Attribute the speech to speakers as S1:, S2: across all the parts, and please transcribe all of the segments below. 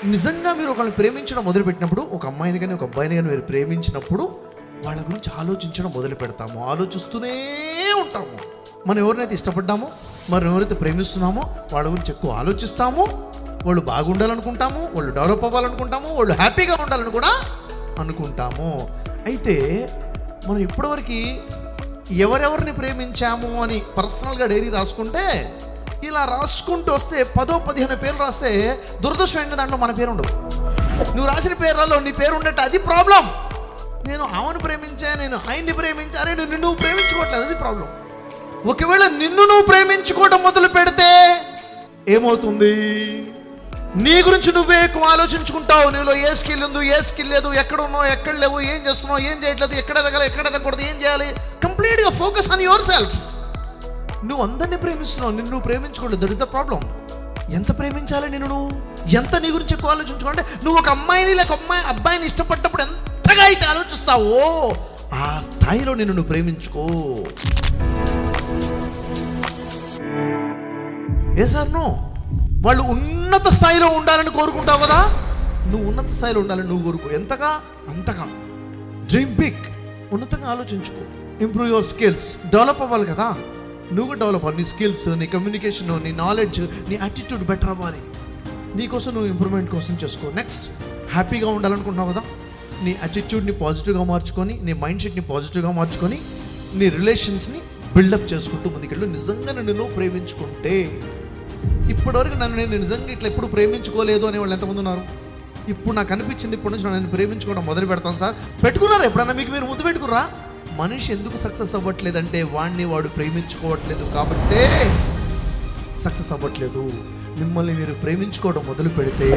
S1: నిజంగా మీరు ఒకరిని ప్రేమించడం మొదలుపెట్టినప్పుడు, ఒక అమ్మాయిని కానీ ఒక అబ్బాయిని కానీ మీరు ప్రేమించినప్పుడు వాళ్ళ గురించి ఆలోచించడం మొదలు పెడతాము, ఆలోచిస్తూనే ఉంటాము. మనం ఎవరినైతే ఇష్టపడ్డామో, మనం ఎవరైతే ప్రేమిస్తున్నామో వాళ్ళ గురించి ఎక్కువ ఆలోచిస్తాము. వాళ్ళు బాగుండాలనుకుంటాము, వాళ్ళు డెవలప్ అవ్వాలనుకుంటాము, వాళ్ళు హ్యాపీగా ఉండాలని కూడా అనుకుంటాము. అయితే మనం ఇప్పటివరకు ఎవరెవరిని ప్రేమించాము అని పర్సనల్గా డైరీ రాసుకుంటే, ఇలా రాసుకుంటూ వస్తే 10-15 పేర్లు రాస్తే దురదృష్టం ఏంటి, దాంట్లో మన పేరు ఉండదు. నువ్వు రాసిన పేర్లలో నీ పేరు ఉండేట్టు, అది ప్రాబ్లం. నేను ఆమెను ప్రేమించా, నేను ఆయన్ని ప్రేమించా, అరే నువ్వు ప్రేమించుకోవట్లేదు, అది ప్రాబ్లం. ఒకవేళ నిన్ను నువ్వు ప్రేమించుకోవడం మొదలు పెడితే ఏమవుతుంది, నీ గురించి నువ్వే ఎక్కువ ఆలోచించుకుంటావు. నీలో ఏ స్కిల్ ఉంది, ఏ స్కిల్ లేదు, ఎక్కడ ఉన్నావు, ఎక్కడ లేవు, ఏం చేస్తున్నావు, ఏం చేయట్లేదు, ఎక్కడ ఎదగాలి, ఎక్కడ ఎదగకూడదు, ఏం చేయాలి, కంప్లీట్గా ఫోకస్ ఆన్ యువర్ సెల్ఫ్. నువ్వు అందరినీ ప్రేమిస్తున్నావు, నిన్ను నువ్వు ప్రేమించుకోలేదు, దట్ ఇస్ ద ప్రాబ్లం. ఎంత ప్రేమించాలి నిన్ను నువ్వు, ఎంత నీ గురించి ఎక్కువ ఆలోచించుకోవాలంటే, నువ్వు ఒక అమ్మాయిని లేక అబ్బాయిని ఇష్టపడ్డప్పుడు ఎంతగా అయితే ఆలోచిస్తావో ఆ స్థాయిలో నిన్ను నువ్వు ప్రేమించుకో. ఏ సార్ నో, వాళ్ళు ఉన్నత స్థాయిలో ఉండాలని కోరుకుంటావు కదా, నువ్వు ఉన్నత స్థాయిలో ఉండాలని నువ్వు కోరుకో. ఎంతగా అంతగా డ్రీమ్ బిగ్, ఉన్నతంగా ఆలోచించుకో. ఇంప్రూవ్ యువర్ స్కిల్స్, డెవలప్ అవ్వాలి కదా, నువ్వు డెవలప్ అవ్వాలి. నీ స్కిల్స్, నీ కమ్యూనికేషన్, నీ నాలెడ్జ్, నీ యాటిట్యూడ్ బెటర్ అవ్వాలి. నీకోసం నువ్వు ఇంప్రూవ్మెంట్ కోసం చేసుకో. నెక్స్ట్, హ్యాపీగా ఉండాలనుకుంటున్నావు కదా, నీ యాటిట్యూడ్ని పాజిటివ్గా మార్చుకొని, నీ మైండ్ సెట్ని పాజిటివ్గా మార్చుకొని, నీ రిలేషన్స్ని బిల్డప్ చేసుకుంటూ ముందుకెళ్ళు. నిజంగా నువ్వు ప్రేమించుకుంటే, ఇప్పటివరకు నేను నిజంగా ఇట్లా ఎప్పుడు ప్రేమించుకోలేదు అనే వాళ్ళు ఎంతమంది ఉన్నారు? ఇప్పుడు నాకు అనిపించింది, ఇప్పటి నుంచి నేను ప్రేమించుకోవడం మొదలు పెడతాను సార్. పెట్టుకున్నారా ఎప్పుడన్నా? మీకు మీరు ముద్దు పెట్టుకుర్రా? మనిషి ఎందుకు సక్సెస్ అవ్వట్లేదంటే వాడు ప్రేమించుకోవట్లేదు కాబట్టే సక్సెస్ అవ్వట్లేదు. మిమ్మల్ని మీరు ప్రేమించుకోవడం మొదలు పెడితే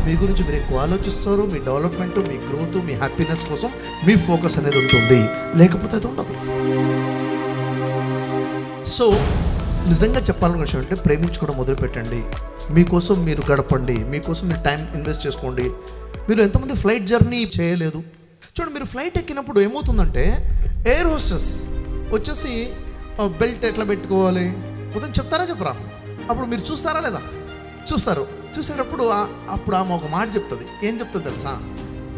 S1: మీ గురించి మీరు ఎక్కువ ఆలోచిస్తారు. మీ డెవలప్మెంట్, మీ గ్రోత్, మీ హ్యాపీనెస్ కోసం మీ ఫోకస్ అనేది ఉంటుంది, లేకపోతే అది ఉండదు. సో నిజంగా చెప్పాలనుకున్న విషయం అంటే, ప్రేమించుకోవడం మొదలు పెట్టండి. మీకోసం మీరు గడపండి, మీకోసం మీరు టైం ఇన్వెస్ట్ చేసుకోండి. మీరు ఎంతమంది ఫ్లైట్ జర్నీ చేయలేదు? చూడండి, మీరు ఫ్లైట్ ఎక్కినప్పుడు ఏమవుతుందంటే, ఎయిర్ హోస్టెస్ వచ్చేసి బెల్ట్ ఎట్లా పెట్టుకోవాలి మొత్తం చెప్తారా చెప్పరా? అప్పుడు మీరు చూస్తారా లేదా? చూస్తారు. చూసేటప్పుడు అప్పుడు ఆమె ఒక మాట చెప్తుంది. ఏం చెప్తుంది తెలుసా?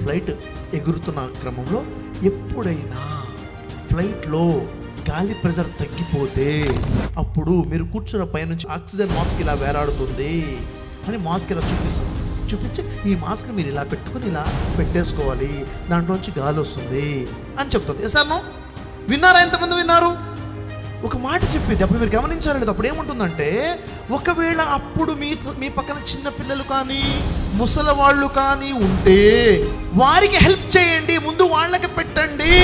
S1: ఫ్లైట్ ఎగురుతున్న క్రమంలో ఎప్పుడైనా ఫ్లైట్లో గాలి ప్రెజర్ తగ్గిపోతే అప్పుడు మీరు కూర్చున్న పైనుంచి ఆక్సిజన్ మాస్క్ ఇలా వేలాడుతుంది అని మాస్క్ ఇలా చూపించి ఈ మాస్క్ మీరు ఇలా పెట్టుకుని ఇలా పెట్టేసుకోవాలి, దాంట్లోంచి గాలి వస్తుంది అని చెప్తుంది. సార్ నో, విన్నారా? ఎంతమంది విన్నారు? ఒక మాట చెప్పింది. అప్పుడు మీరు గమనించాలి లేదు? అప్పుడు ఏముంటుందంటే, ఒకవేళ అప్పుడు మీ పక్కన చిన్న పిల్లలు కానీ ముసలి వాళ్ళు కానీ ఉంటే వారికి హెల్ప్ చేయండి, ముందు వాళ్ళకి పెట్టండి.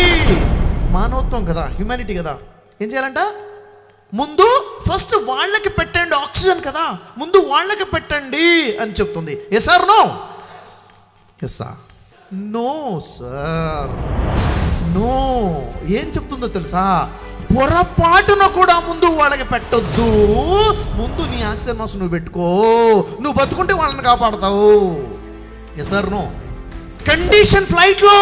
S1: మానవత్వం కదా, హ్యూమానిటీ కదా. ఏం చేయాలంట? ముందు ఫస్ట్ వాళ్ళకి పెట్టండి, ఆక్సిజన్ కదా, ముందు వాళ్ళకి పెట్టండి అని చెప్తుంది. Yes sir no? Yes sir? No sir, no. ఏం చెప్తుందో తెలుసా? పొరపాటున కూడా ముందు వాళ్ళకి పెట్టొద్దు, ముందు నీ ఆక్సిజన్ మాస్క్ నువ్వు పెట్టుకో, నువ్వు బతుకుంటే వాళ్ళని కాపాడతావు. Yes sir no? కండిషన్ ఫ్లైట్లో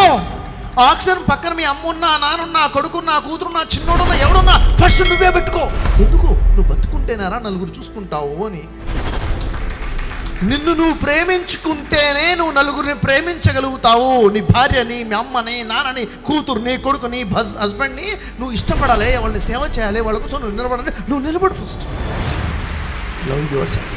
S1: ఆక్సిజన్ పక్కన మీ అమ్మున్నా, నానున్నా, కొడుకున్నా, కూతురున్నా, చిన్నోడున్నా, ఎవడున్నా ఫస్ట్ నువ్వే పెట్టుకో. ఎందుకు? నువ్వు బతుకుంటేనారా నలుగురు చూసుకుంటావు అని. నిన్ను నువ్వు ప్రేమించుకుంటేనే నువ్వు నలుగురిని ప్రేమించగలుగుతావు. నీ భార్యని, మీ అమ్మని, నాన్నని, కూతుర్ని, కొడుకుని, హస్బెండ్ని నువ్వు ఇష్టపడాలి, వాళ్ళని సేవ చేయాలి, వాళ్ళ కోసం నువ్వు నిలబడాలి. నువ్వు నిలబడు ఫస్ట్. Love your self.